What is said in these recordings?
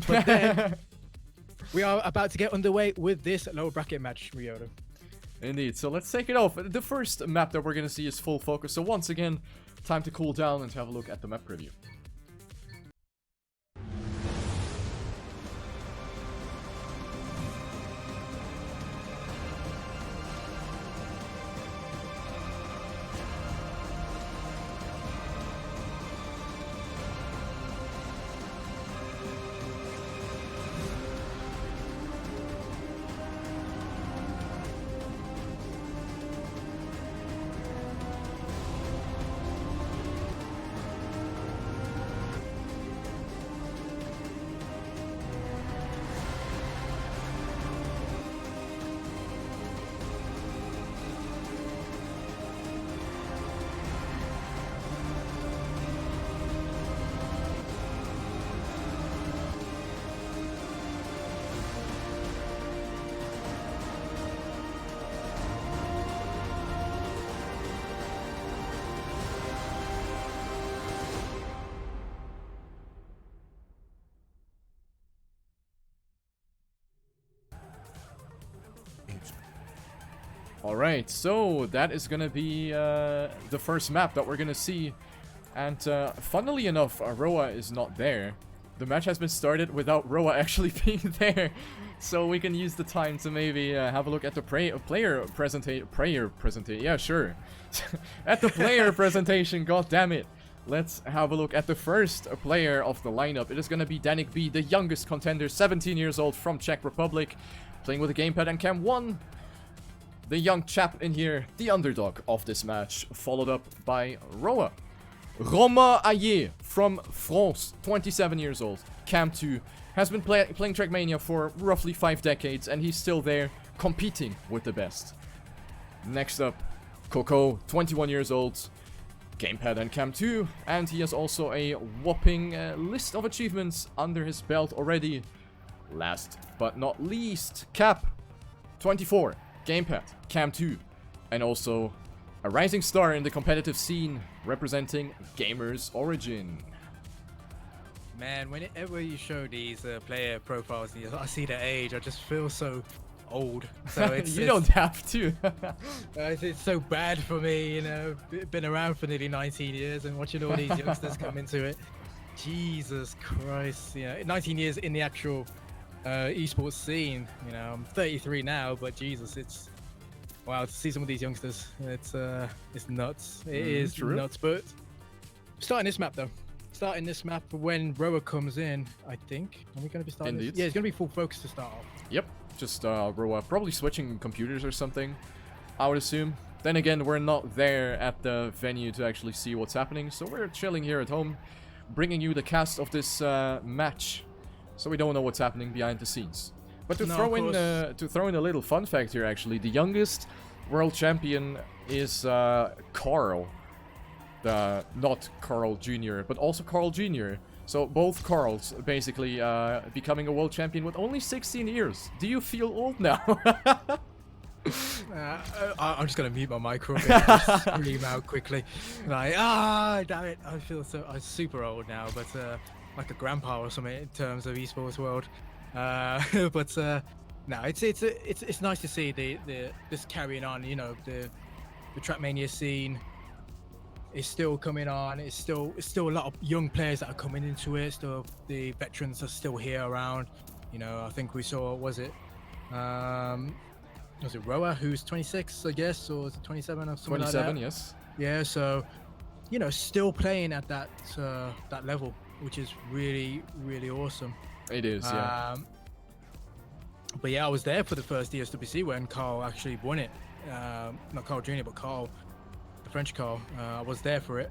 But then we are about to get underway with this lower bracket match, Ryota. Indeed, so let's take it off. The first map that we're gonna see is full focus, so once again, time to cool down and have a look at the map preview. Alright, so that is gonna be the first map that we're gonna see. And funnily enough, Roa is not there. The match has been started without Roa actually being there. So we can use the time to maybe have a look at the player presentation. Yeah, sure. At the player presentation, god damn it. Let's have a look at the first player of the lineup. It is gonna be DanikB, the youngest contender, 17 years old from Czech Republic, playing with a gamepad and cam 1. The young chap in here, the underdog of this match, followed up by Roa. Romain Ayer from France, 27 years old, cam 2, has been playing TrackMania for roughly 5 decades, and he's still there, competing with the best. Next up, Cocow, 21 years old, gamepad and cam 2, and he has also a whopping list of achievements under his belt already. Last but not least, Cap, 24. Gamepad, cam 2, and also a rising star in the competitive scene, representing Gamers Origin. Man, whenever you show these player profiles, I see their age, I just feel so old. So it's you don't have to. it's so bad for me, you know. Been around for nearly 19 years and watching all these youngsters come into it. Jesus Christ, you know, 19 years in the actual esports scene. You know, I'm 33 now, but Jesus, it's wow to see some of these youngsters. It's nuts. It is true. Nuts. But starting this map though, starting this map when Roa comes in, I think. Are we going to be starting? Indeed. Yeah, it's going to be full focus to start off. Yep, just Roa probably switching computers or something, I would assume. Then again, we're not there at the venue to actually see what's happening, so we're chilling here at home, bringing you the cast of this match. So we don't know what's happening behind the scenes. But to throw in a little fun fact here, actually, the youngest world champion is Carl. Not Carl Jr., but also Carl Jr. So both Carls basically becoming a world champion with only 16 years. Do you feel old now? I'm just gonna mute my microphone and scream out quickly. Like, damn it! I'm super old now, but like a grandpa or something in terms of esports world. But no, it's nice to see this carrying on. You know, the TrackMania scene is still coming on. It's still a lot of young players that are coming into it. Still, the veterans are still here around. You know, I think we saw, was it Roa, who's 26, I guess, or is it 27 or something 27, like that? yes. Yeah, so, you know, still playing at that level, which is really, really awesome. It is, yeah. But yeah, I was there for the first ESWC when Carl actually won it. Not Carl Jr., but Carl, the French Carl. I was there for it.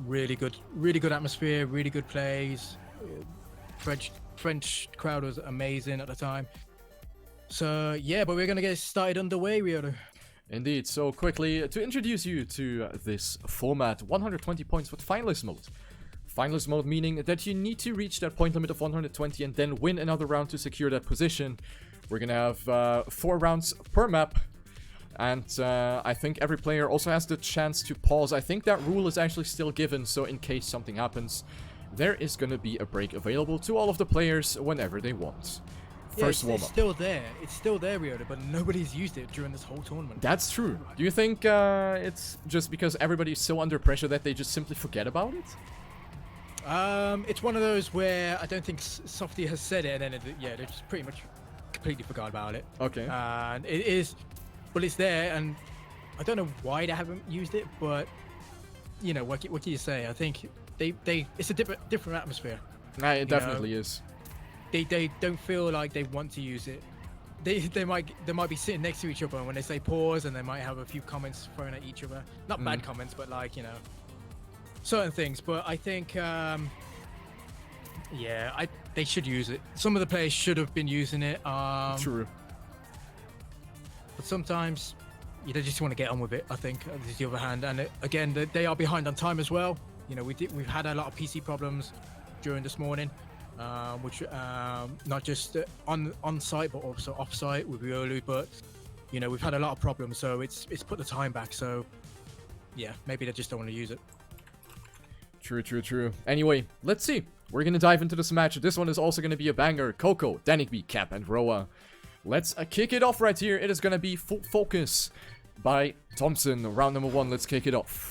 Really good atmosphere, really good plays. French crowd was amazing at the time. So yeah, but we're gonna get started underway, Ryota. Indeed, so quickly, to introduce you to this format, 120 points with finalist mode. Finalist mode meaning that you need to reach that point limit of 120 and then win another round to secure that position. We're gonna have 4 rounds per map, and I think every player also has the chance to pause. I think that rule is actually still given, so in case something happens, there is going to be a break available to all of the players whenever they want. First warm-up. It's still there. It's still there, Ryota, but nobody's used it during this whole tournament. That's true. Do you think it's just because everybody's so under pressure that they just simply forget about it? It's one of those where I don't think Softy has said it, and then they just pretty much completely forgot about it. Okay. And it is, but it's there, and I don't know why they haven't used it, but you know what can you say? I think it's a different atmosphere. It definitely is. They don't feel like they want to use it. They might be sitting next to each other, and when they say pause, and they might have a few comments thrown at each other. Not bad comments, but like, you know, certain things. But I think they should use it. Some of the players should have been using it. True. But sometimes they just want to get on with it, I think, on the other hand. And again, they are behind on time as well. You know, we've had a lot of PC problems during this morning. Which not just on site but also off site with Riolu, but you know, we've had a lot of problems, so it's put the time back. So yeah, maybe they just don't want to use it. True. Anyway, let's see. We're gonna dive into this match. This one is also gonna be a banger. Cocow, DanikB, Cap, and Roa. Let's kick it off right here. It is gonna be Full Focus by Thompson. Round number 1. Let's kick it off.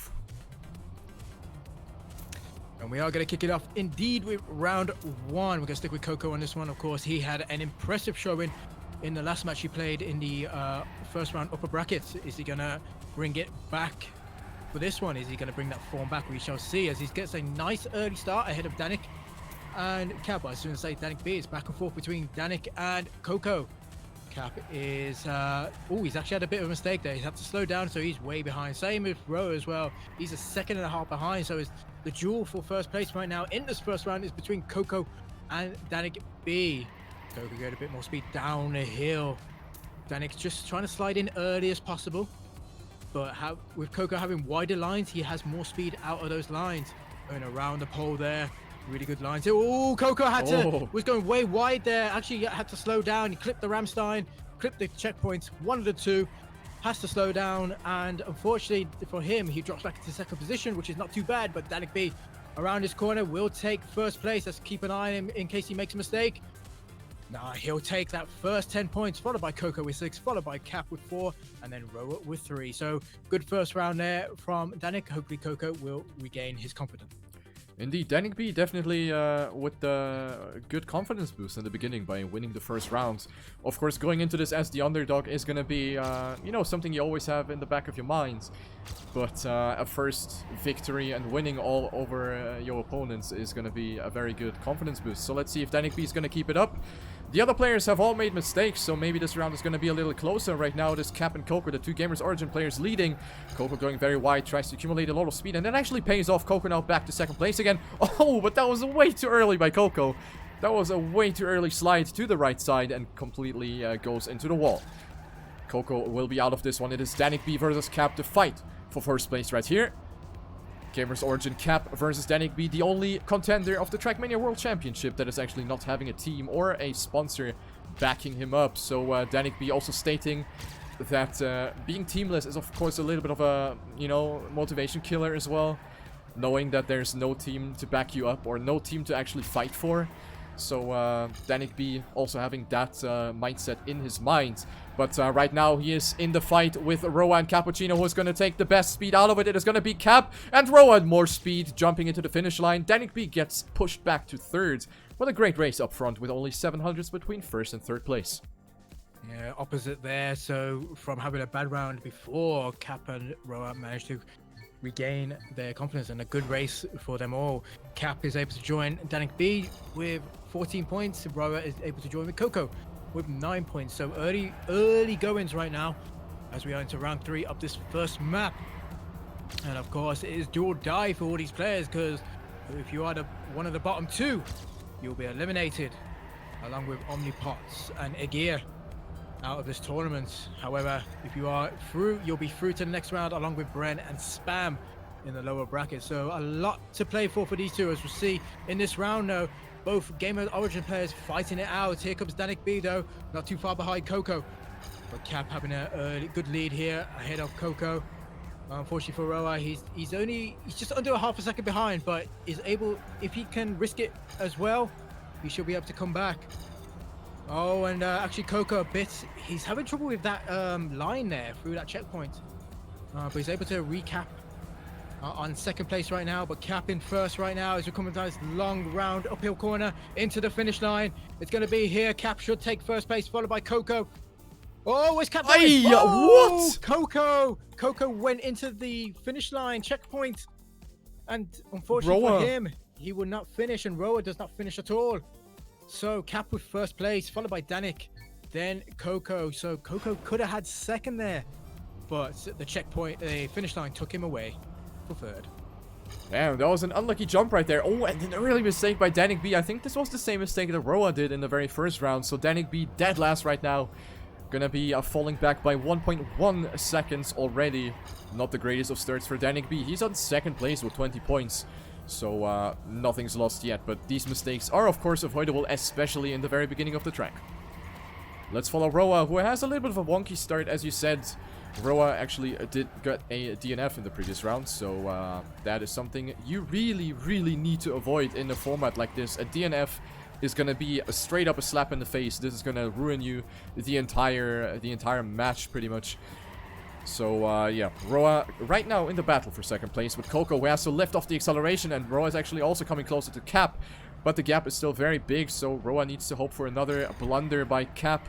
And we are going to kick it off indeed with round 1. We're going to stick with Cocow on this one. Of course, he had an impressive showing in the last match he played in the first round upper brackets. Is he going to bring it back for this one? Is he going to bring that form back? We shall see, as he gets a nice early start ahead of Danik and Cap. I soon say DanikB is back and forth between Danik and Cocow. Cap is he's actually had a bit of a mistake there. He's had to slow down, so he's way behind. Same with Roa as well. He's a second and a half behind, so it's the duel for first place right now in this first round is between Cocow and DanikB. Cocow get a bit more speed down the hill. Danik's just trying to slide in early as possible, but with Cocow having wider lines, he has more speed out of those lines. Going around the pole there. Really good lines. Oh, Cocow was going way wide there. Actually had to slow down. He clipped the Ramstein, clipped the checkpoints. One of the two has to slow down, and unfortunately for him, he drops back into second position, which is not too bad. But DanikB around his corner will take first place. Let's keep an eye on him in case he makes a mistake. Nah, he'll take that first 10 points, followed by Cocow with 6, followed by Cap with 4, and then Roa with 3. So good first round there from Danik. Hopefully Cocow will regain his confidence. Indeed, DanikB definitely with the good confidence boost in the beginning by winning the first round. Of course, going into this as the underdog is going to be, you know, something you always have in the back of your mind. But a first victory and winning all over your opponents is going to be a very good confidence boost. So let's see if DanikB is going to keep it up. The other players have all made mistakes, so maybe this round is going to be a little closer. Right now, it is Cap and Cocow, the two Gamers Origin players, leading. Cocow going very wide, tries to accumulate a lot of speed, and that actually pays off. Cocow now back to second place again. Oh, but that was way too early by Cocow. That was a way too early slide to the right side and completely goes into the wall. Cocow will be out of this one. It is DanikB versus Cap to fight for first place right here. Gamers Origin Cap versus DanikB, the only contender of the TrackMania World Championship that is actually not having a team or a sponsor backing him up. So DanikB also stating that being teamless is of course a little bit of a, you know, motivation killer as well. Knowing that there's no team to back you up or no team to actually fight for. So DanikB also having that mindset in his mind. But right now he is in the fight with Roa and Cappuccino, who is going to take the best speed out of it. It is going to be Cap and Roa had more speed jumping into the finish line. DanikB gets pushed back to third. What a great race up front with only 700s between first and third place. Yeah, opposite there. So from having a bad round before, Cap and Roa managed to regain their confidence, and a good race for them all. Cap is able to join DanikB with 14 points. Roa is able to join with Cocow with 9 points. So early goings right now as we are into round 3 of this first map. And of course, it is do or die for all these players, because if you are one of the bottom 2, you'll be eliminated, along with Omnipots and Egir out of this tournament. However, if you are through, you'll be through to the next round along with Bren and Spam in the lower bracket. So a lot to play for these two, as we'll see in this round. Though both Gamer Origin players fighting it out. Here comes DanikB though, not too far behind Cocow, but Cap having a good lead here ahead of Cocow. Unfortunately for Roa, he's just under a half a second behind, but is able, if he can risk it as well, he should be able to come back. Oh, and actually Cocow a bit, he's having trouble with that line there through that checkpoint. But he's able to recap on second place right now, but Cap in first right now as we're coming down this long round uphill corner into the finish line. It's going to be here. Cap should take first place, followed by Cocow. Oh, where's Cap going? Oh, what? Cocow went into the finish line checkpoint, and unfortunately for him, he would not finish, and Roa does not finish at all. So Cap with first place, followed by Danik, then Cocow. So Cocow could have had second there, but the checkpoint, the finish line took him away for third. Damn, that was an unlucky jump right there. Oh, and an early mistake by DanikB. I think this was the same mistake that Roa did in the very first round. So DanikB dead last right now. Gonna be falling back by 1.1 seconds already. Not the greatest of starts for DanikB. He's on second place with 20 points. So nothing's lost yet. But these mistakes are of course avoidable, especially in the very beginning of the track. Let's follow Roa, who has a little bit of a wonky start, as you said. Roa actually did get a DNF in the previous round, so that is something you really need to avoid in a format like this. A DNF is gonna be straight up a slap in the face. This is gonna ruin you the entire match pretty much. So yeah, Roa right now in the battle for second place with Cocow, who has to lift off the acceleration, and Roa is actually also coming closer to Cap, but the gap is still very big, so Roa needs to hope for another blunder by Cap.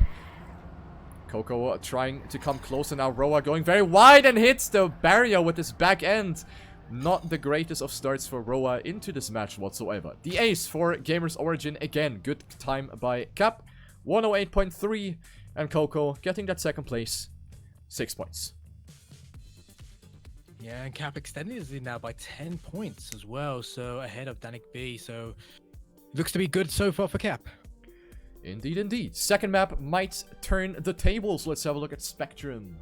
Cocow trying to come closer now. Roa going very wide and hits the barrier with his back end. Not the greatest of starts for Roa into this match whatsoever. The ace for Gamers Origin. Again, good time by Cap. 108.3. And Cocow getting that second place. 6 points. Yeah, and Cap extended his lead now by 10 points as well. So ahead of DanikB. So looks to be good so far for Cap. Indeed, indeed. Second map might turn the tables. Let's have a look at Spectrum.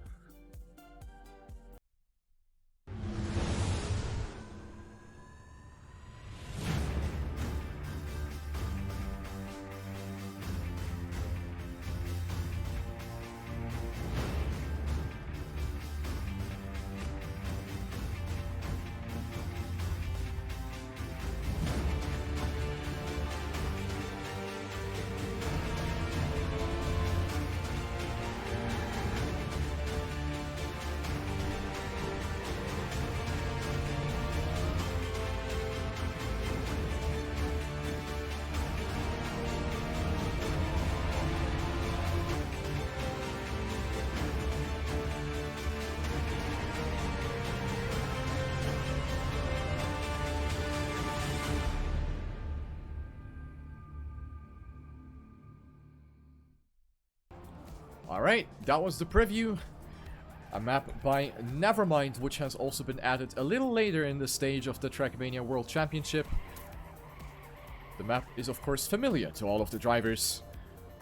Alright, that was the preview. A map by Nevermind, which has also been added a little later in the stage of the TrackMania World Championship. The map is of course familiar to all of the drivers.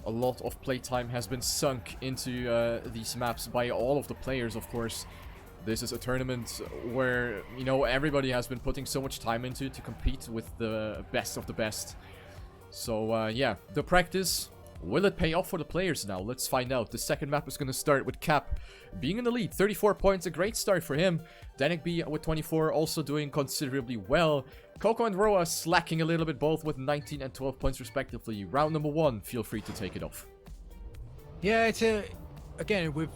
A lot of playtime has been sunk into these maps by all of the players, of course. This is a tournament where, you know, everybody has been putting so much time into to compete with the best of the best. So, yeah, the practice, will it pay off for the players now? Let's find out. The second map is going to start with Cap being in the lead. 34 points, a great start for him. DanikB with 24, also doing considerably well. Cocow and Roa slacking a little bit, both with 19 and 12 points respectively. Round number 1, feel free to take it off. Yeah, it's again, with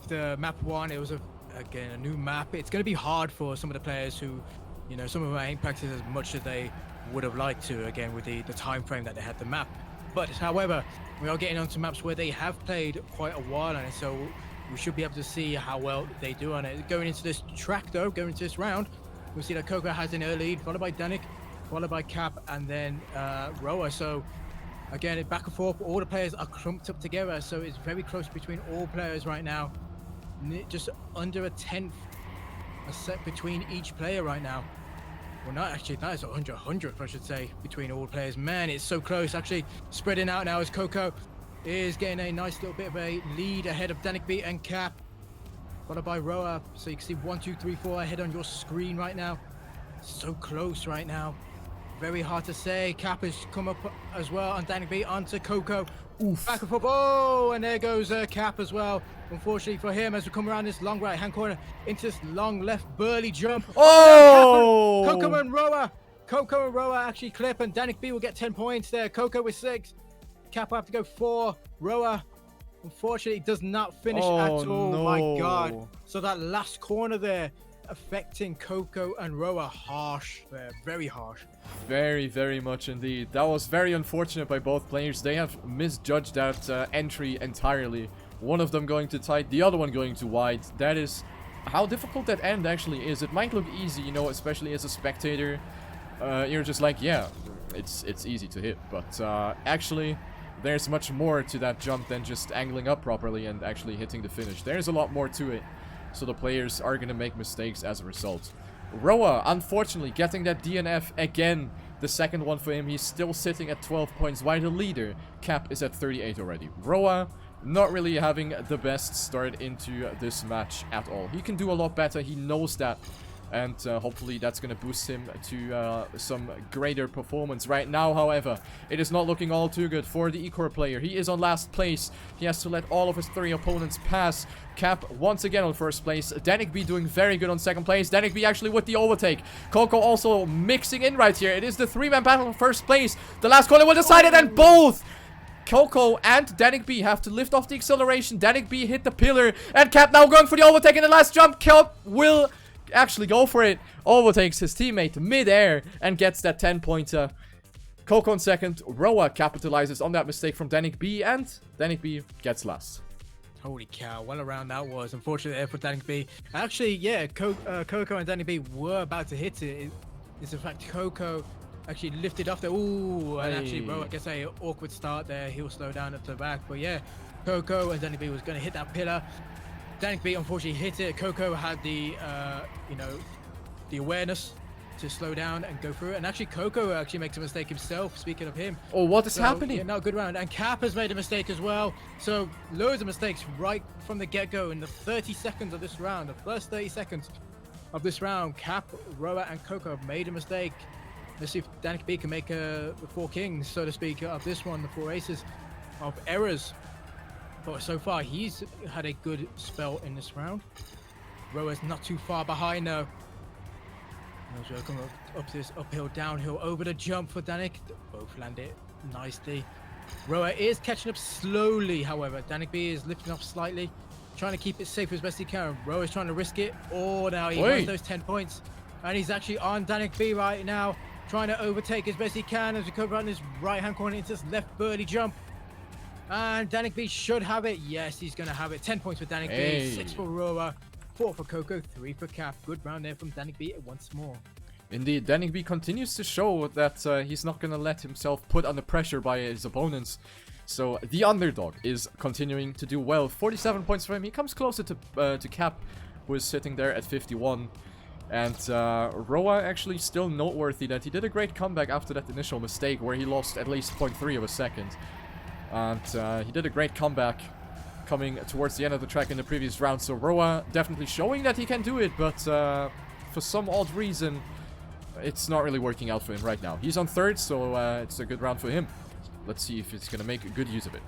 the map 1, it was again a new map. It's going to be hard for some of the players who, you know, some of them ain't practiced as much as they would have liked to, again, with the time frame that they had the map. But however, we are getting onto maps where they have played quite a while on it, so we should be able to see how well they do on it. Going into this track though, going into this round, we'll see that Cocow has an early lead, followed by Danik, followed by Cap, and then Roa. So again, back and forth, all the players are clumped up together, so it's very close between all players right now. Just under a tenth a set between each player right now. Well, not actually, that is 100th, I should say, between all players. Man, it's so close. Actually, spreading out now as Cocow is getting a nice little bit of a lead ahead of DanikB and Cap, followed by Roa. So you can see 1, 2, 3, 4 ahead on your screen right now. So close right now. very hard to say. Cap has come up as well on DanikB onto Cocow. Oof. Back and forth. Oh, and there goes Cap as well. Unfortunately for him, as we come around this long right-hand corner into this long left burly jump. Oh! Cocow and Roa actually clip, and DanikB will get 10 points there. Cocow with 6. Cap will have to go 4. Roa, unfortunately, does not finish at all. No. My God. So that last corner there, affecting Cocow and Roa harsh there. Very harsh. Very, very much indeed. That was very unfortunate by both players. They have misjudged that entry entirely. One of them going too tight, the other one going too wide. That is how difficult that end actually is. It might look easy, you know, especially as a spectator. You're just like, yeah, it's easy to hit. But actually, there's much more to that jump than just angling up properly and actually hitting the finish. There's a lot more to it. So the players are going to make mistakes as a result. Roa, unfortunately, getting that DNF again. The second one for him. He's still sitting at 12 points, while the leader, Cap, is at 38 already. Roa, not really having the best start into this match at all. He can do a lot better. He knows that. And hopefully that's going to boost him to some greater performance. Right now, however, it is not looking all too good for the Ecor player. He is on last place. He has to let all of his 3 opponents pass. Cap once again on first place. DanikB doing very good on second place. DanikB actually with the overtake. Cocow also mixing in right here. It is the 3-man battle for first place. The last corner will decide it, and both Cocow and DanikB have to lift off the acceleration. DanikB hit the pillar, and Cap now going for the overtake in the last jump. Cap will actually go for it. Overtakes his teammate mid-air and gets that 10-pointer. Cocow in second. Roa capitalizes on that mistake from DanikB, and DanikB gets last. Holy cow, well around that was. Unfortunately there for DanikB. Actually, yeah, Cocow and DanikB were about to hit it. It's in fact Cocow actually lifted off there. Ooh, and actually Roa gets a awkward start there. He'll slow down at the back. But yeah, Cocow and DanikB was going to hit that pillar. DanikB unfortunately hit it. Cocow had the, you know, the awareness to slow down and go through it. And actually, Cocow actually makes a mistake himself, speaking of him. Oh, what is happening? Yeah, no, good round. And Cap has made a mistake as well. So, loads of mistakes right from the get-go in the 30 seconds of this round. The first 30 seconds of this round, Cap, Roa, and Cocow have made a mistake. Let's see if DanikB can make the 4 kings, so to speak, of this one, the 4 aces of errors. But so far, he's had a good spell in this round. Roa's not too far behind now. Come up this uphill, downhill, over the jump for Danik. Both land it nicely. Roa is catching up slowly, however. DanikB is lifting off slightly, trying to keep it safe as best he can. Roa is trying to risk it. Oh, now he wants those 10 points. And he's actually on DanikB right now, trying to overtake as best he can as we come around this right-hand corner into this left birdie jump. And DanikB should have it. Yes, he's going to have it. 10 points for DanikB, 6 for Roa, 4 for Cocow, 3 for Cap. Good round there from DanikB once more. Indeed, DanikB continues to show that he's not going to let himself put under pressure by his opponents. So the underdog is continuing to do well. 47 points for him. He comes closer to Cap, who is sitting there at 51. And Roa actually still noteworthy that he did a great comeback after that initial mistake where he lost at least 0.3 of a second. And he did a great comeback coming towards the end of the track in the previous round. So Roa definitely showing that he can do it, but for some odd reason, it's not really working out for him right now. He's on third, so it's a good round for him. Let's see if he's going to make good use of it.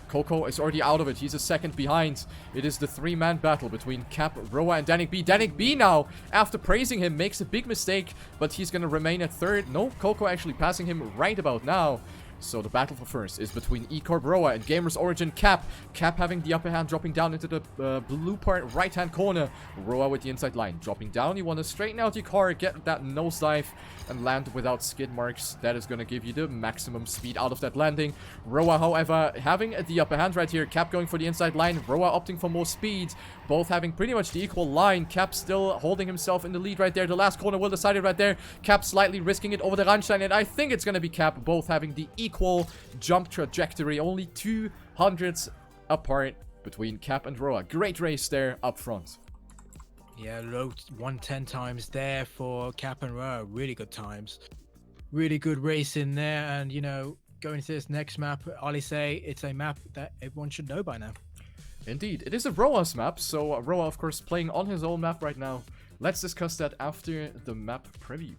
Cocow is already out of it. He's a second behind. It is the 3-man battle between Cap, Roa, and DanikB. DanikB now, after praising him, makes a big mistake, but he's going to remain at third. No, Cocow actually passing him right about now. So the battle for first is between Ecor Roa and Gamers Origin Cap. Cap having the upper hand, dropping down into the blue part right-hand corner. Roa with the inside line. Dropping down, you want to straighten out your car, get that nosedive, and land without skid marks. That is going to give you the maximum speed out of that landing. Roa, however, having the upper hand right here. Cap going for the inside line. Roa opting for more speed. Both having pretty much the equal line. Cap still holding himself in the lead right there. The last corner will decide it right there. Cap slightly risking it over the Randstein, and I think it's going to be Cap. Both having the equal jump trajectory. Only 200s apart between Cap and Roa. Great race there up front. Yeah, low 110 times there for Cap and Roa. Really good times. Really good race in there. And, you know, going to this next map, Ollie say it's a map that everyone should know by now. Indeed. It is a Roa's map. So Roa, of course, playing on his own map right now. Let's discuss that after the map preview.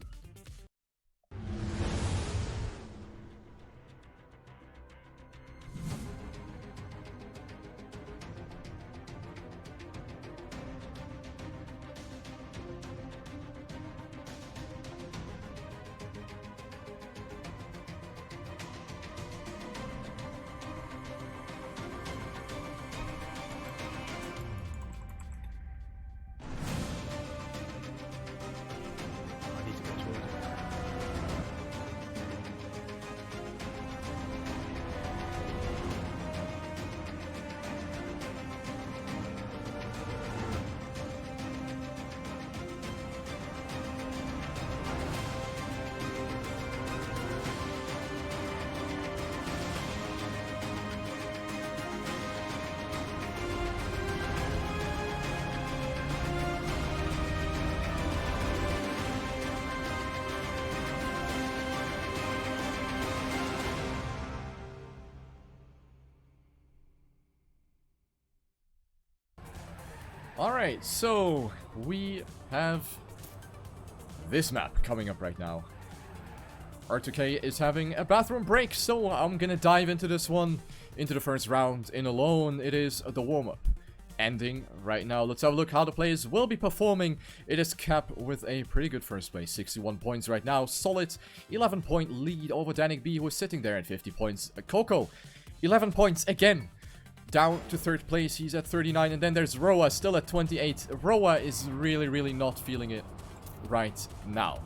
Alright, so we have this map coming up right now. R2K is having a bathroom break, so I'm gonna dive into this one, into the first round in alone. It is the warm-up ending right now. Let's have a look how the players will be performing. It is Cap with a pretty good first place, 61 points right now. Solid 11-point lead over DanikB, who is sitting there at 50 points. Cocow, 11 points again. Down to third place, he's at 39, and then there's Roa, still at 28. Roa is really not feeling it right now.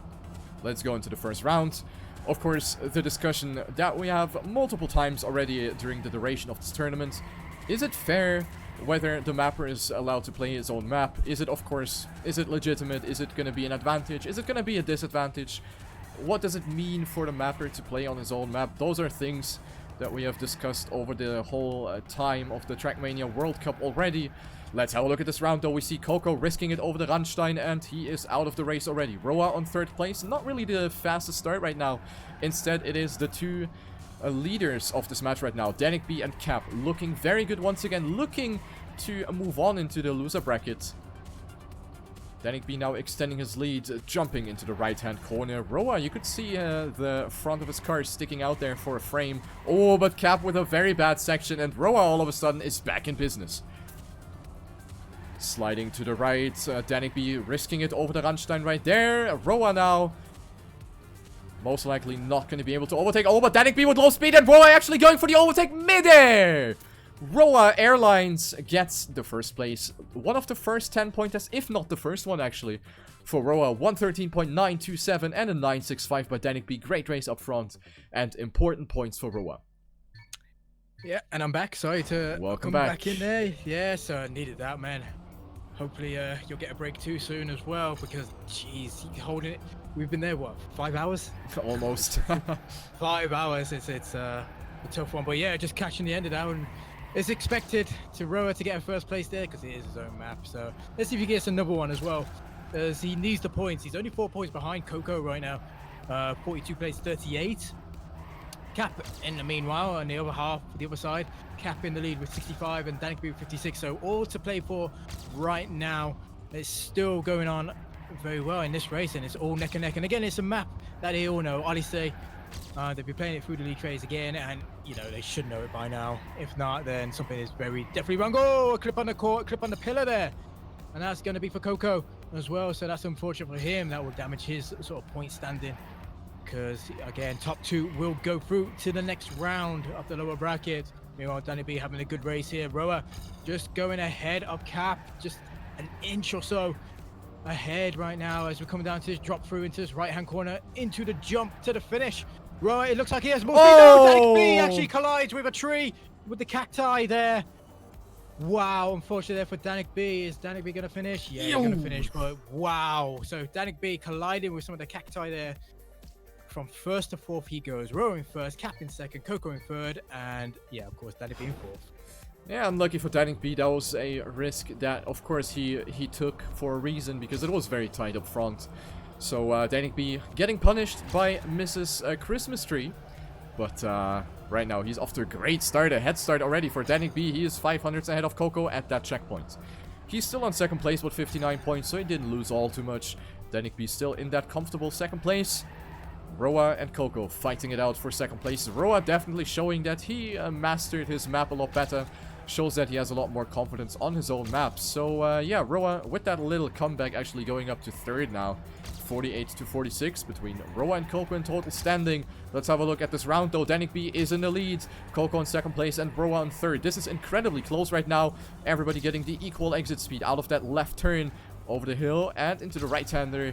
Let's go into the first round. Of course, the discussion that we have multiple times already during the duration of this tournament. Is it fair whether the mapper is allowed to play his own map? Is it, of course, is it legitimate? Is it going to be an advantage? Is it going to be a disadvantage? What does it mean for the mapper to play on his own map? Those are things that we have discussed over the whole time of the TrackMania World Cup already. Let's have a look at this round though. We see Cocow risking it over the Randstein, and he is out of the race already. Roa on third place, not really the fastest start right now. Instead, it is the two leaders of this match right now, DanikB and Cap, looking very good once again, looking to move on into the loser bracket. DanikB now extending his lead, jumping into the right-hand corner. Roa, you could see the front of his car sticking out there for a frame. Oh, but Cap with a very bad section, and Roa all of a sudden is back in business. Sliding to the right, DanikB risking it over the Randstein right there. Roa now most likely not going to be able to overtake. Oh, but DanikB with low speed, and Roa actually going for the overtake mid-air. Roa Airlines gets the first place. One of the first 10 pointers, if not the first one actually, for Roa. 113.927 and a 965 by DanikB. Great race up front and important points for Roa. Yeah, and I'm back. Sorry to Welcome come back in there. Yeah, so I needed that, man. Hopefully you'll get a break too soon as well, because jeez, holding it. We've been there what, 5 hours? Almost. 5 hours. It's a tough one, but yeah, just catching the end of that one. It's expected to Roa to get a first place there because it is his own map. So let's see if he gets another one as well, as he needs the points. He's only 4 points behind Cocow right now. 42 plays 38. Cap in the meanwhile on the other half, the other side. Cap in the lead with 65 and DanikB with 56. So all to play for right now. It's still going on very well in this race, and it's all neck and neck. And again, it's a map that they all know. Odyssey. They've been playing it through the league trades again, and you know they should know it by now. If not, then something is very definitely wrong. Oh, a clip on the court, clip on the pillar there, and that's going to be for Cocow as well. So that's unfortunate for him. That will damage his sort of point standing, because again, top two will go through to the next round of the lower bracket. Meanwhile, DanikB having a good race here. Roa just going ahead of Cap, just an inch or so ahead right now as we're coming down to this drop through into this right hand corner, into the jump to the finish. Right, it looks like he has more speed. No, DanikB actually collides with a tree with the cacti there. Wow, unfortunately there for DanikB. Is DanikB going to finish? Yeah, he's going to finish, but wow. So DanikB colliding with some of the cacti there. From first to fourth he goes. Roa in first, Cap in second, Cocow in third, and yeah, of course, DanikB in fourth. Yeah, unlucky for DanikB. That was a risk that, of course, he took for a reason, because it was very tight up front. So DanikB getting punished by Mrs. Christmas Tree. But right now he's off to a great start, a head start already for DanikB. He is 500s ahead of Cocow at that checkpoint. He's still on second place with 59 points, so he didn't lose all too much. DanikB still in that comfortable second place. Roa and Cocow fighting it out for second place. Roa definitely showing that he mastered his map a lot better. Shows that he has a lot more confidence on his own map. So yeah, Roa with that little comeback actually going up to third now. 48 to 46 between Roa and Cocow in total standing. Let's have a look at this round though. DanikB is in the lead. Cocow in second place and Roa in third. This is incredibly close right now. Everybody getting the equal exit speed out of that left turn over the hill and into the right-hander,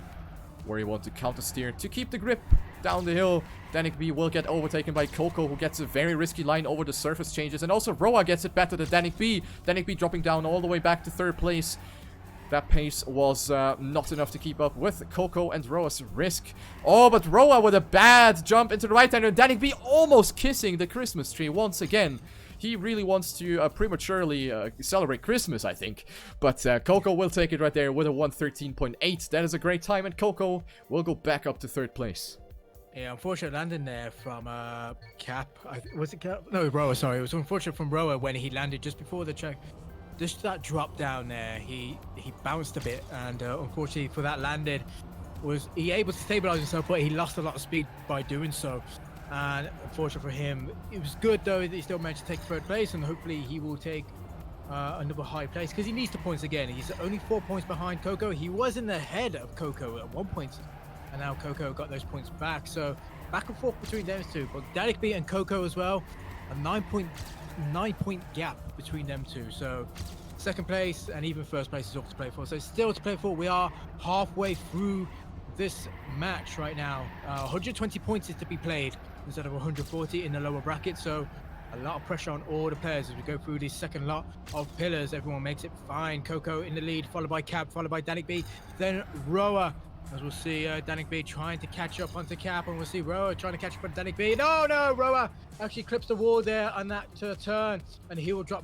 where you want to counter steer to keep the grip down the hill. DanikB will get overtaken by Cocow, who gets a very risky line over the surface changes, and also Roa gets it better than DanikB. DanikB dropping down all the way back to third place. That pace was not enough to keep up with Cocow and Roa's risk. Oh, but Roa with a bad jump into the right-hander, and DanikB almost kissing the Christmas tree once again. He really wants to prematurely celebrate Christmas, I think. But Cocow will take it right there with a 113.8. That is a great time, and Cocow will go back up to third place. Yeah, unfortunate landing there from Cap. Was it Cap? No, Roa, sorry. It was unfortunate from Roa when he landed just before the just that drop down there, he bounced a bit, and unfortunately for that landing, was he able to stabilize himself, but he lost a lot of speed by doing so. And unfortunately for him, it was good though that he still managed to take third place, and hopefully he will take another high place because he needs the points again. He's only 4 points behind Cocow. He was in the head of Cocow at 1 point, and now Cocow got those points back. So back and forth between them two, but DanikB and Cocow as well, a 9-point gap between them two. So second place and even first place is all to play for. So still to play for. We are halfway through this match right now. 120 points is to be played instead of 140 in the lower bracket. So a lot of pressure on all the players as we go through this second lot of pillars. Everyone makes it fine. Cocow in the lead, followed by Cap, followed by DanikB, then Roa. As we'll see DanikB trying to catch up onto Cap, and we'll see Roa trying to catch up on DanikB. No, Roa actually clips the wall there on that turn, and he will drop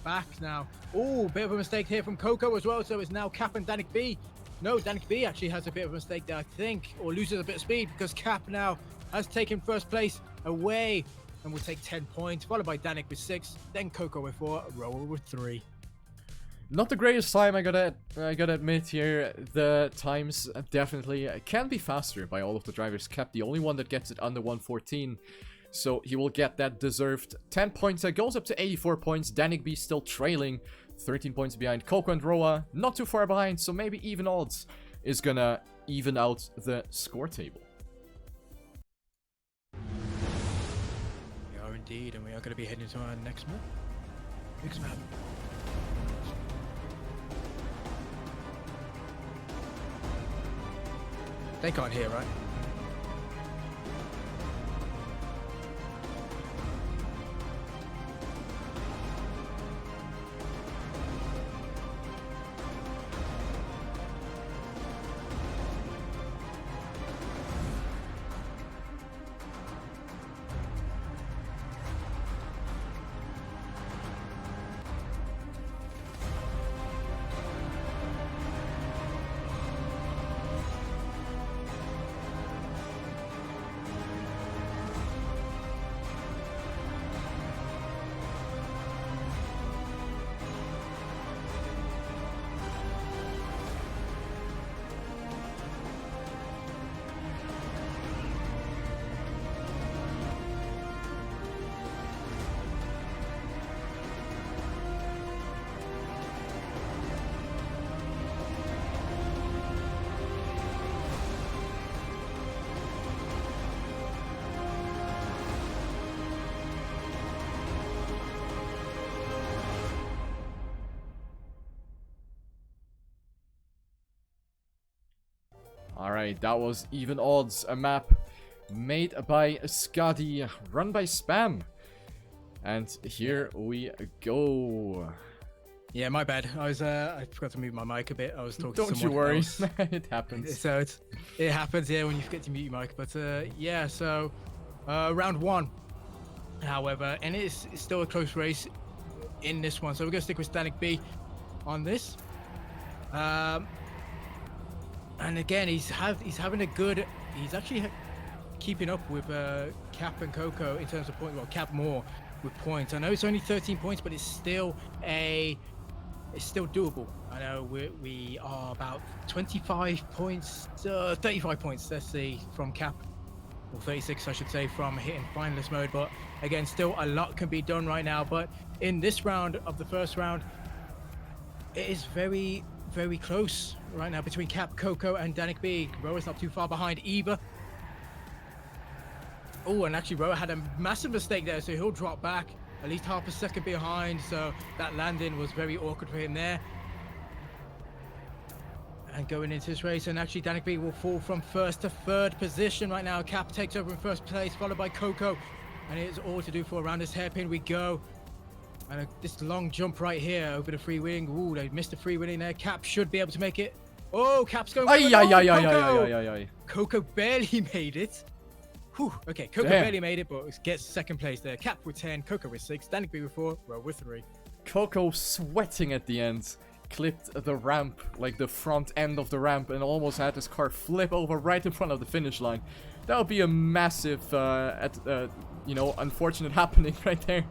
back now. Oh, bit of a mistake here from Cocow as well, so it's now Cap and DanikB. No, DanikB actually has a bit of a mistake there, I think, or loses a bit of speed because Cap now has taken first place away and will take 10 points, followed by Danik with 6, then Cocow with 4, Roa with 3. Not the greatest time, I gotta admit here. The times definitely can be faster by all of the drivers. Cap the only one that gets it under 114, so he will get that deserved 10 points. It goes up to 84 points. DanikB still trailing, 13 points behind Cocow and Roa, not too far behind, so maybe even odds is gonna even out the score table. We are indeed, and we are going to be heading to our next map. They can't hear, right? Alright, that was Even Odds, a map made by Skadi, run by Spam. And here we go. Yeah, my bad. I forgot to mute my mic a bit. I was talking to Don't you someone worry, else. it happens. So it happens, yeah, when you forget to mute your mic. But yeah, so round 1, however, and it's still a close race in this one. So we're going to stick with DanikB on this. And again, he's having a good. He's actually keeping up with Cap and Cocow in terms of points. Well, Cap more with points. I know it's only 13 points, but it's still doable. I know we are about 25 points, 35 points. Let's see, from Cap, or 36, I should say, from hitting finalist mode. But again, still a lot can be done right now. But in this round of the first round, it is very, very close right now between Cap, Cocow, and DanikB. Roa's not too far behind either. Oh, and actually Roa had a massive mistake there, so he'll drop back at least half a second behind. So that landing was very awkward for him there. And going into this race, and actually DanikB will fall from first to third position right now. Cap takes over in first place, followed by Cocow, and it is all to do for around this hairpin we go. And this long jump right here over the free wing. Ooh, they missed the free wing there. Cap should be able to make it. Oh, Cap's going. Cocow barely made it. Whew. Okay, Cocow barely made it, but gets second place there. Cap with 10, Cocow with 6, DanikB with 4, Roa with 3. Cocow sweating at the end. Clipped the ramp, like the front end of the ramp, and almost had his car flip over right in front of the finish line. That would be a massive, unfortunate happening right there.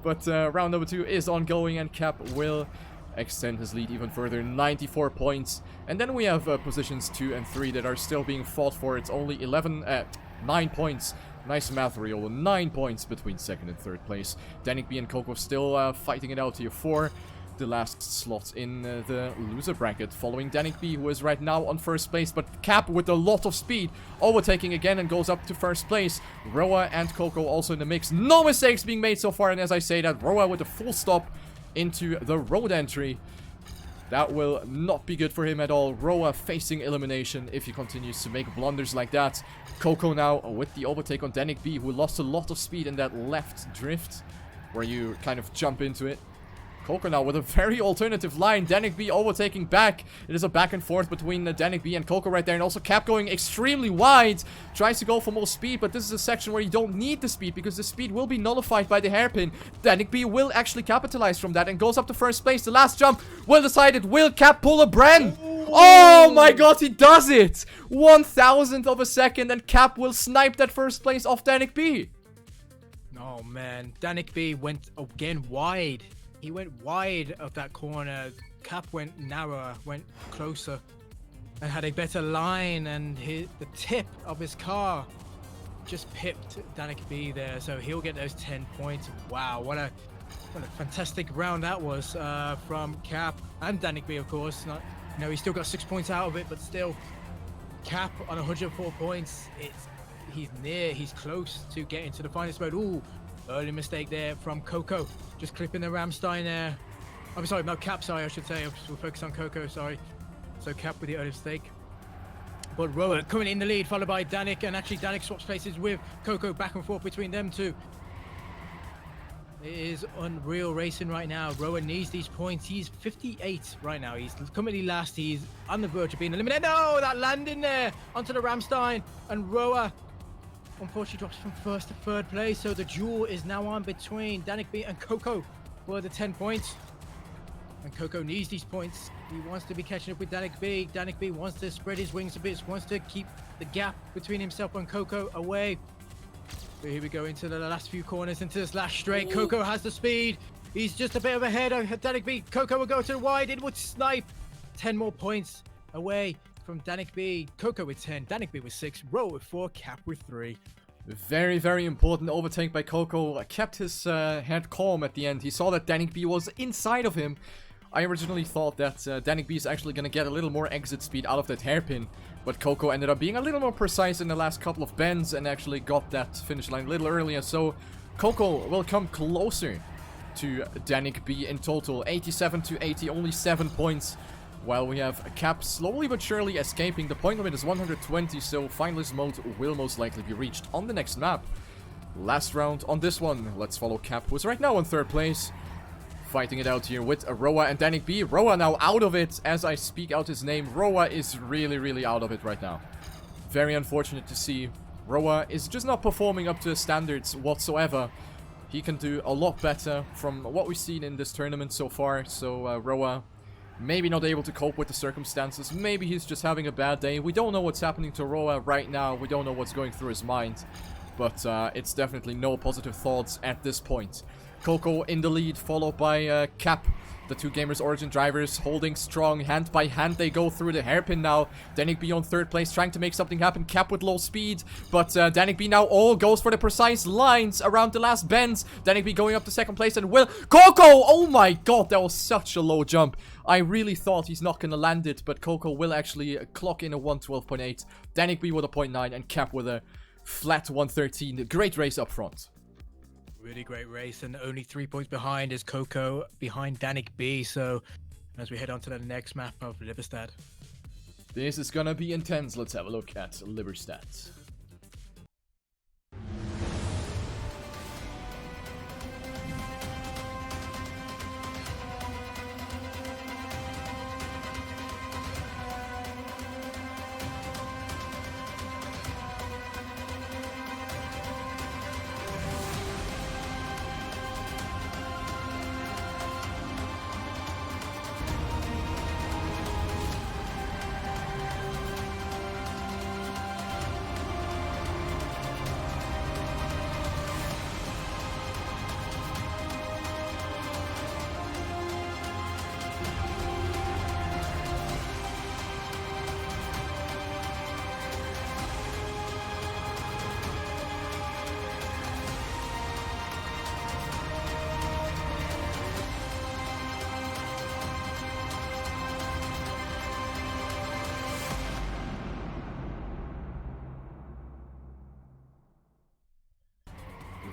But round number 2 is ongoing, and Cap will extend his lead even further. 94 points. And then we have positions 2 and 3 that are still being fought for. It's only 9 points. Nice math, Rio. 9 points between 2nd and 3rd place. DanikB and Cocow still fighting it out here for the last slot in the loser bracket, following DanikB, who is right now on 1st place, but Cap with a lot of speed, overtaking again and goes up to 1st place. Roa and Cocow also in the mix. No mistakes being made so far, and as I say that, Roa with a full stop into the road entry. That will not be good for him at all. Roa facing elimination if he continues to make blunders like that. Cocow now with the overtake on DanikB, who lost a lot of speed in that left drift, where you kind of jump into it. Cocow now with a very alternative line. DanikB overtaking back. It is a back and forth between DanikB and Cocow right there. And also Cap going extremely wide. Tries to go for more speed, but this is a section where you don't need the speed because the speed will be nullified by the hairpin. DanikB will actually capitalize from that and goes up to 1st place. The last jump, well decided. Will Cap pull a Bren? Oh my god, he does it! 1,000th of a second, and Cap will snipe that 1st place off DanikB. Oh man, DanikB went again wide. He went wide of that corner. Cap went narrower, went closer, and had a better line. And the tip of his car just pipped DanikB there, so he'll get those 10 points. Wow, what a fantastic round that was from Cap and DanikB, of course. He still got 6 points out of it, but still, Cap on 104 points. He's close to getting to the finals mode. Ooh. Early mistake there from Cocow. Just clipping the Ramstein there. I'm sorry, no, Cap, sorry, I should say. We'll focus on Cocow, sorry. So Cap with the early mistake. But Roa coming in the lead, followed by Danik. And actually, Danik swaps places with Cocow, back and forth between them two. It is unreal racing right now. Roa needs these points. He's 58 right now. He's currently last. He's on the verge of being eliminated. No, that landing there onto the Ramstein. And Roa unfortunately drops from 1st to 3rd place, so the duel is now on between DanikB and Cocow for the 10 points. And Cocow needs these points. He wants to be catching up with DanikB. DanikB wants to spread his wings a bit, wants to keep the gap between himself and Cocow away. But here we go into the last few corners, into this last straight. Ooh. Cocow has the speed. He's just a bit of ahead of DanikB. Cocow will go to the wide. It would snipe. 10 more points away from DanikB. Cocow with 10, DanikB with 6, Roa with 4, Cap with 3. Very, very important overtake by Cocow. Kept his head calm at the end. He saw that DanikB was inside of him. I originally thought that DanikB is actually going to get a little more exit speed out of that hairpin. But Cocow ended up being a little more precise in the last couple of bends and actually got that finish line a little earlier. So Cocow will come closer to DanikB in total. 87 to 80, only 7 points. While we have Cap slowly but surely escaping. The point limit is 120, so finalist mode will most likely be reached on the next map. Last round on this one. Let's follow Cap, who's right now in 3rd place. Fighting it out here with Roa and DanikB. Roa now out of it as I speak out his name. Roa is really, really out of it right now. Very unfortunate to see. Roa is just not performing up to his standards whatsoever. He can do a lot better from what we've seen in this tournament so far. So Roa maybe not able to cope with the circumstances. Maybe he's just having a bad day. We don't know what's happening to Roa right now. We don't know what's going through his mind. But it's definitely no positive thoughts at this point. Cocow in the lead, followed by Cap. The two Gamers Origin drivers holding strong. Hand by hand they go through the hairpin now. DanikB on 3rd place, trying to make something happen. Cap with low speed, but DanikB now all goes for the precise lines around the last bends. DanikB going up to 2nd place and will... Cocow! Oh my god, that was such a low jump. I really thought he's not gonna land it, but Cocow will actually clock in a 112.8. DanikB with a 0.9 and Cap with a flat 113. Great race up front. Really great race, and only 3 points behind is Cocow, behind DanikB. So as we head on to the next map of Liberstad. This is gonna be intense. Let's have a look at Liberstad.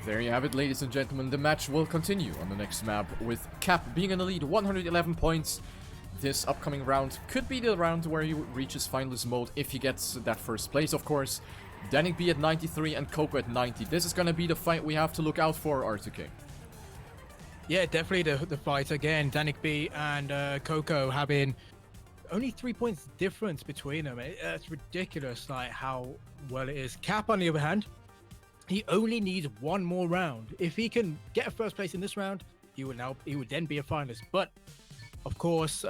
There you have it, ladies and gentlemen. The match will continue on the next map, with Cap being in the lead, 111 points. This upcoming round could be the round where he reaches finalist mode if he gets that first place, of course. DanikB at 93 and Cocow at 90. This is going to be the fight we have to look out for, R2K. Yeah, definitely the fight again. DanikB and Cocow having only 3 points difference between them. It's ridiculous, like how well it is. Cap, on the other hand, he only needs one more round. If he can get a first place in this round, he would then be a finalist. But of course,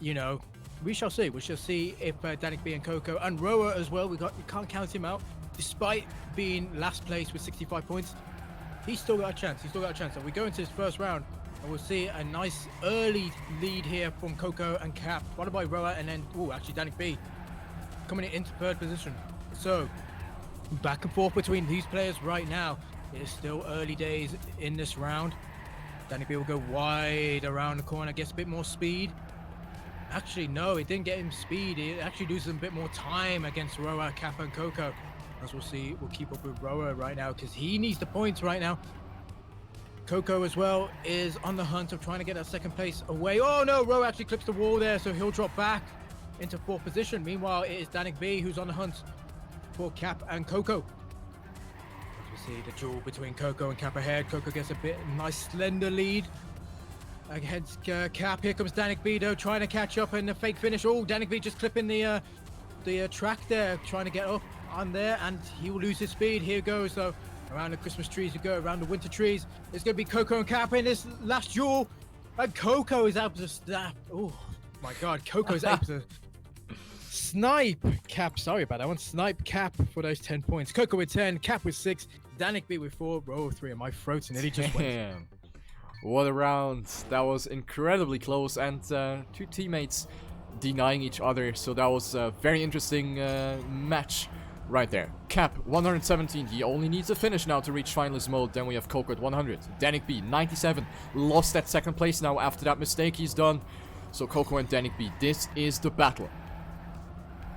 you know, we shall see. We shall see if DanikB and Cocow and Roa as well. You can't count him out, despite being last place with 65 points. He's still got a chance. He's still got a chance. So we go into this first round, and we'll see a nice early lead here from Cocow and Cap, followed by Roa, and then actually DanikB coming into third position. So back and forth between these players right now. It is still early days in this round. DanikB will go wide around the corner, gets a bit more speed. Actually, no, it didn't get him speed. It actually loses a bit more time against Roa, Cap, and Cocow. As we'll see, we'll keep up with Roa right now because he needs the points right now. Cocow as well is on the hunt of trying to get that second place away. Oh no, Roa actually clips the wall there, so he'll drop back into fourth position. Meanwhile, it is DanikB who's on the hunt for Cap and Cocow. As we see the duel between Cocow and Cap ahead. Cocow gets a nice slender lead against Cap. Here comes DanikB though, trying to catch up in the fake finish. Oh, DanikB just clipping the track there, trying to get up on there, and he will lose his speed. Here goes though, around the Christmas trees we go, around the winter trees. It's going to be Cocow and Cap in this last duel, and Cocow is able to snap. Oh my god, Cocow is able to snipe Cap. Sorry about that one. Snipe Cap for those 10 points. Cocow with 10, Cap with 6, DanikB with 4. Row 3 and my throat nearly just went. What a round. That was incredibly close, and two teammates denying each other, so that was a very interesting match right there. Cap 117, he only needs a finish now to reach finalist mode. Then we have Cocow at 100. DanikB 97, lost that second place now after that mistake he's done. So Cocow and DanikB, this is the battle.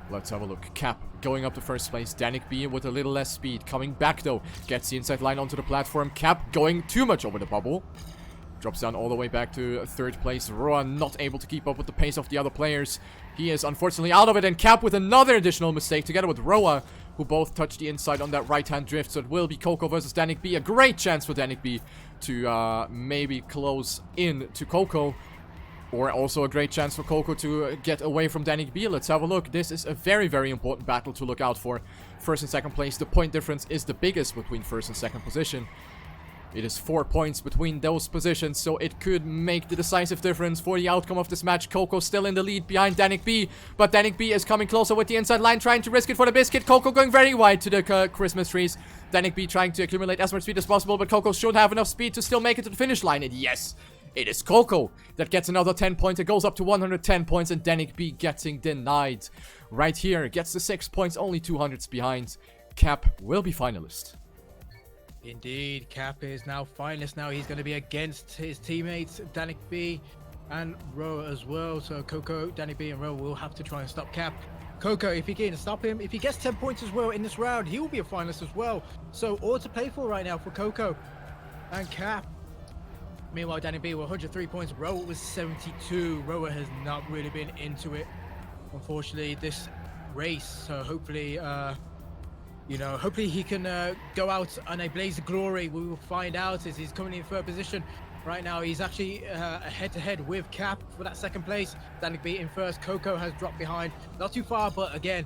Let's have a look. Cap going up to first place. DanikB with a little less speed. Coming back though. Gets the inside line onto the platform. Cap going too much over the bubble. Drops down all the way back to third place. Roa not able to keep up with the pace of the other players. He is unfortunately out of it. And Cap with another additional mistake together with Roa, who both touch the inside on that right-hand drift. So it will be Cocow versus DanikB. A great chance for DanikB to maybe close in to Cocow. Or also a great chance for Cocow to get away from DanikB. Let's have a look. This is a very, very important battle to look out for. First and second place. The point difference is the biggest between first and second position. It is 4 points between those positions, so it could make the decisive difference for the outcome of this match. Cocow still in the lead behind DanikB, but DanikB is coming closer with the inside line, trying to risk it for the biscuit. Cocow going very wide to the Christmas trees. DanikB trying to accumulate as much speed as possible, but Cocow should have enough speed to still make it to the finish line. And yes, it is Cocow that gets another 10 points. It goes up to 110 points, and DanikB getting denied. Right here, gets the 6 points, only 200s behind. Cap will be finalist. Indeed, Cap is now finalist. Now he's going to be against his teammates, DanikB and Roa as well. So Cocow, DanikB and Roa will have to try and stop Cap. Cocow, if he can stop him, if he gets 10 points as well in this round, he will be a finalist as well. So all to play for right now for Cocow and Cap. Meanwhile, DanikB with 103 points. Roa was 72. Roa has not really been into it, unfortunately, this race. So hopefully, hopefully he can go out on a blaze of glory. We will find out as he's coming in third position. Right now, he's actually head-to-head with Cap for that second place. DanikB in first. Cocow has dropped behind. Not too far, but again,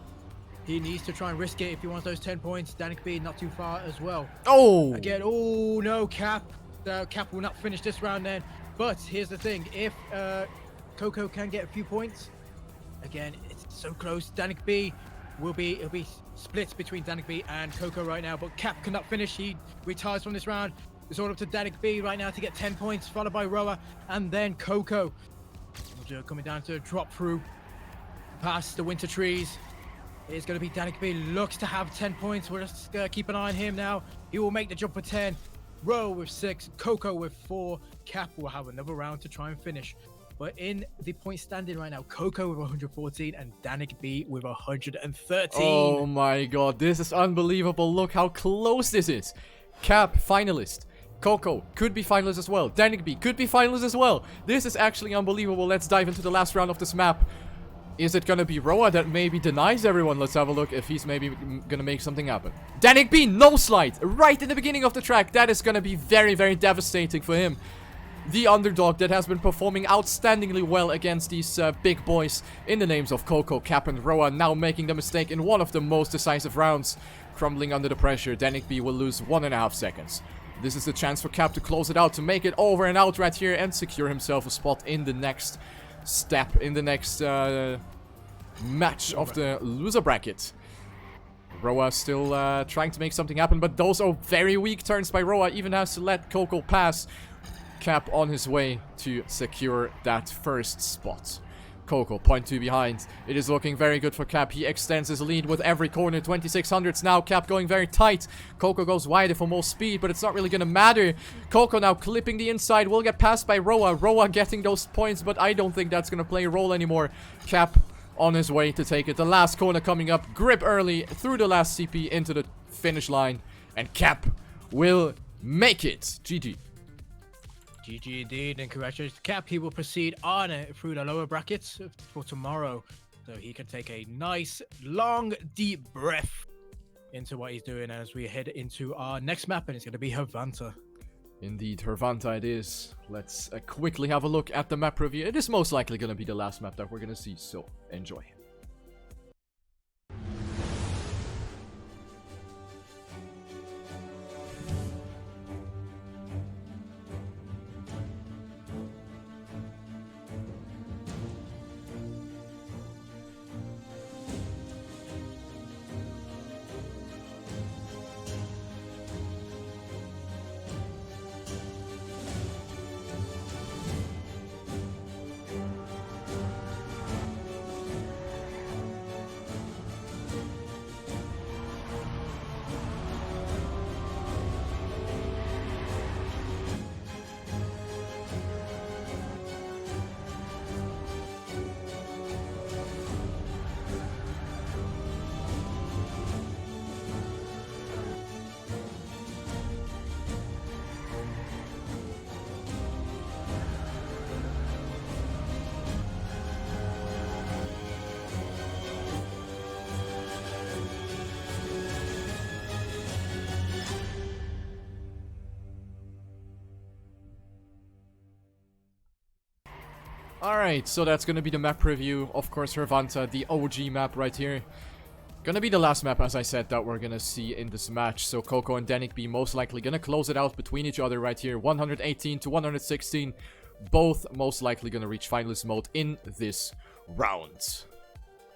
he needs to try and risk it if he wants those 10 points. DanikB not too far as well. Oh! Again, oh no, Cap. Cap will not finish this round then. But here's the thing. If Cocow can get a few points, again, it's so close. DanikB it'll be split between DanikB and Cocow right now, but Cap cannot finish. He retires from this round. It's all up to DanikB right now to get 10 points, followed by Roa and then Cocow. Coming down to a drop through past the winter trees. It's going to be DanikB, looks to have 10 points. We'll just keep an eye on him now. He will make the jump for 10. Roa with 6, Cocow with 4. Cap will have another round to try and finish. But in the point standing right now, Cocow with 114 and DanikB with 113. Oh my god, this is unbelievable. Look how close this is. Cap, finalist. Cocow could be finalist as well. DanikB could be finalist as well. This is actually unbelievable. Let's dive into the last round of this map. Is it gonna be Roa that maybe denies everyone? Let's have a look if he's maybe gonna make something happen. DanikB, no slide, right in the beginning of the track. That is gonna be very, very devastating for him. The underdog that has been performing outstandingly well against these big boys in the names of Cocow, Cap, and Roa, now making the mistake in one of the most decisive rounds. Crumbling under the pressure, DanikB will lose 1.5 seconds. This is the chance for Cap to close it out, to make it over and out right here and secure himself a spot in the next step, in the next match of the loser bracket. Roa still trying to make something happen, but those are very weak turns by Roa. Even has to let Cocow pass. Cap on his way to secure that first spot. Cocow, 0.2 behind. It is looking very good for Cap. He extends his lead with every corner. 2600s now. Cap going very tight. Cocow goes wider for more speed, but it's not really going to matter. Cocow now clipping the inside. Will get passed by Roa. Roa getting those points, but I don't think that's going to play a role anymore. Cap on his way to take it. The last corner coming up. Grip early through the last CP into the finish line. And Cap will make it. GG. GG indeed, and congratulations to Cap. He will proceed on through the lower brackets for tomorrow, so he can take a nice, long, deep breath into what he's doing as we head into our next map, and it's going to be Hervanta. Indeed, Hervanta it is. Let's quickly have a look at the map review. It is most likely going to be the last map that we're going to see, so enjoy. Alright, so that's gonna be the map preview. Of course, Hervanta, the OG map right here. Gonna be the last map, as I said, that we're gonna see in this match. So Cocow and DanikB most likely gonna close it out between each other right here. 118 to 116. Both most likely gonna reach finalist mode in this round.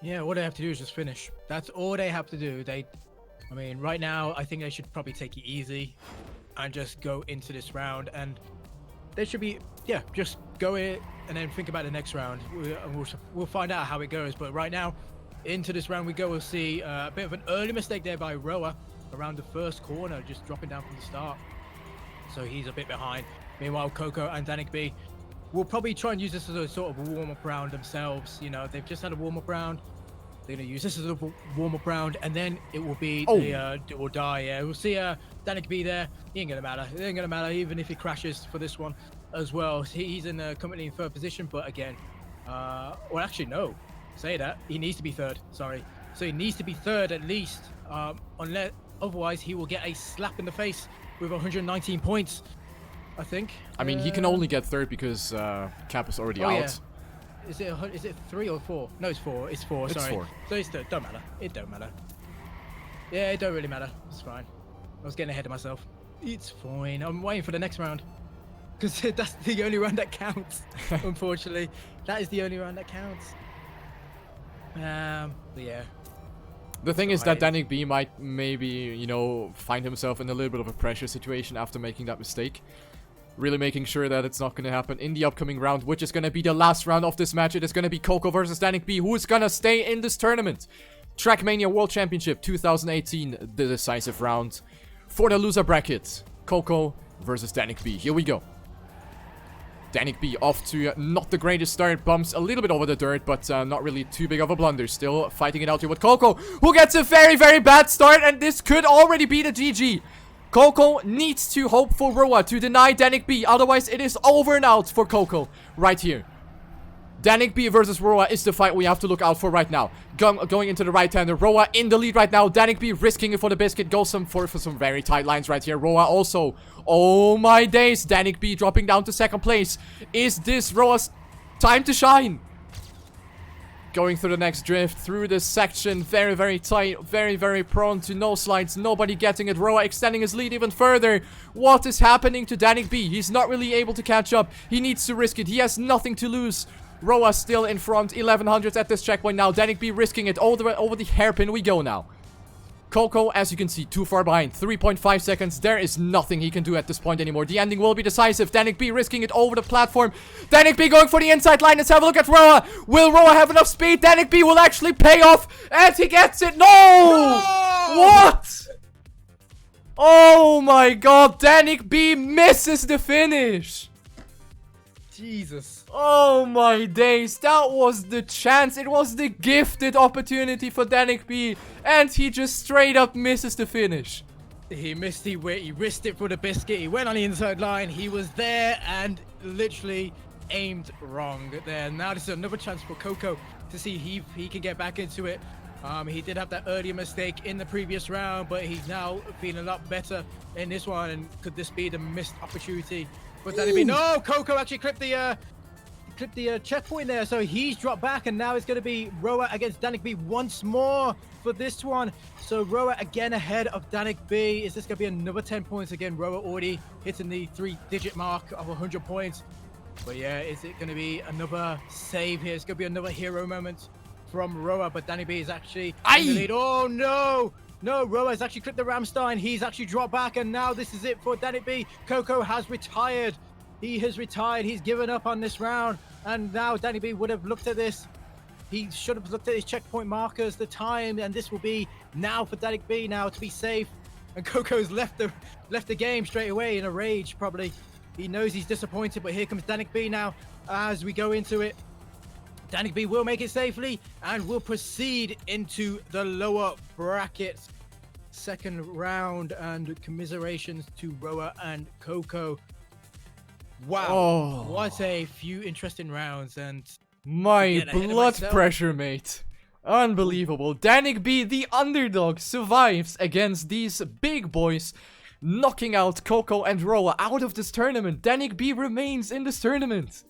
Yeah, all they have to do is just finish. That's all they have to do. I mean, right now, I think they should probably take it easy and just go into this round, and they should be, yeah, just go in and then think about the next round. We'll find out how it goes, but right now, into this round we go. We'll see a bit of an early mistake there by Roa around the first corner, just dropping down from the start. So he's a bit behind. Meanwhile, Cocow and DanikB will probably try and use this as a sort of warm-up round themselves. You know, they've just had a warm-up round. They're going to use this as a warm-up round, and then it will be the do or die. Yeah, we'll see DanikB there. He ain't going to matter. It ain't going to matter, even if he crashes for this one as well. He's in currently in third position, but again, well, actually, no. Say that. He needs to be third. Sorry. So he needs to be third at least, unless otherwise he will get a slap in the face with 119 points, I think. I mean, he can only get third because Cap is already out. Yeah. Is it 3 or 4? No, it's 4. It's 4. Sorry. It's 4. So it's don't matter. It don't matter. Yeah, it don't really matter. It's fine. I was getting ahead of myself. It's fine. I'm waiting for the next round because that's the only round that counts. Unfortunately, that is the only round that counts. But yeah. The thing is that DanikB might maybe, you know, find himself in a little bit of a pressure situation after making that mistake. Really making sure that it's not going to happen in the upcoming round, which is going to be the last round of this match. It is going to be Cocow versus DanikB. Who is going to stay in this tournament? TrackMania World Championship 2018, the decisive round for the loser bracket. Cocow versus DanikB. Here we go. DanikB off to not the greatest start. Bumps a little bit over the dirt, but not really too big of a blunder. Still fighting it out here with Cocow, who gets a very, very bad start, and this could already be the GG. Cocow needs to hope for Roa to deny DanikB. Otherwise, it is over and out for Cocow right here. DanikB versus Roa is the fight we have to look out for right now. Going into the right-hander. Roa in the lead right now. DanikB risking it for the biscuit. Goes for some very tight lines right here. Roa also. Oh my days. DanikB dropping down to second place. Is this Roa's time to shine? Going through the next drift, through this section, very, very tight, very, very prone to no slides, nobody getting it. Roa extending his lead even further. What is happening to DanikB? He's not really able to catch up. He needs to risk it. He has nothing to lose. Roa still in front, 1100s at this checkpoint now. DanikB risking it all the way over the hairpin we go now. Cocow, as you can see, too far behind. 3.5 seconds. There is nothing he can do at this point anymore. The ending will be decisive. DanikB risking it over the platform. DanikB going for the inside line. Let's have a look at Roa. Will Roa have enough speed? DanikB will actually pay off. And he gets it. No! What? Oh my god. DanikB misses the finish. Jesus. Oh my days, that was the chance, it was the gifted opportunity for DanikB, and he just straight up misses the finish. He missed, he risked it for the biscuit, he went on the inside line, he was there and literally aimed wrong there. Now this is another chance for Cocow to see if he can get back into it. He did have that earlier mistake in the previous round, but he's now feeling a lot better in this one, and could this be the missed opportunity? But DanikB, no, Cocow actually clipped the checkpoint there, so he's dropped back, and now it's going to be Roa against DanikB once more for this one. So Roa again ahead of DanikB. Is this going to be another 10 points again? Roa already hitting the 3-digit mark of 100 points. But yeah, is it going to be another save here? It's going to be another hero moment from Roa, but DanikB is actually in the lead. Oh no! No, Roa has actually clipped the Ramstein. He's actually dropped back, and now this is it for DanikB. Cocow has retired. He has retired. He's given up on this round. And now DanikB would have looked at this. He should have looked at his checkpoint markers, the time, and this will be now for DanikB now to be safe. And Cocow's left the game straight away in a rage, probably. He knows he's disappointed, but here comes DanikB now as we go into it. DanikB will make it safely and will proceed into the lower brackets. Second round, and commiserations to Roa and Cocow. Wow, oh, what a few interesting rounds, and my blood pressure, mate. Unbelievable. DanikB, the underdog, survives against these big boys, knocking out Cocow and Roa out of this tournament. DanikB remains in this tournament.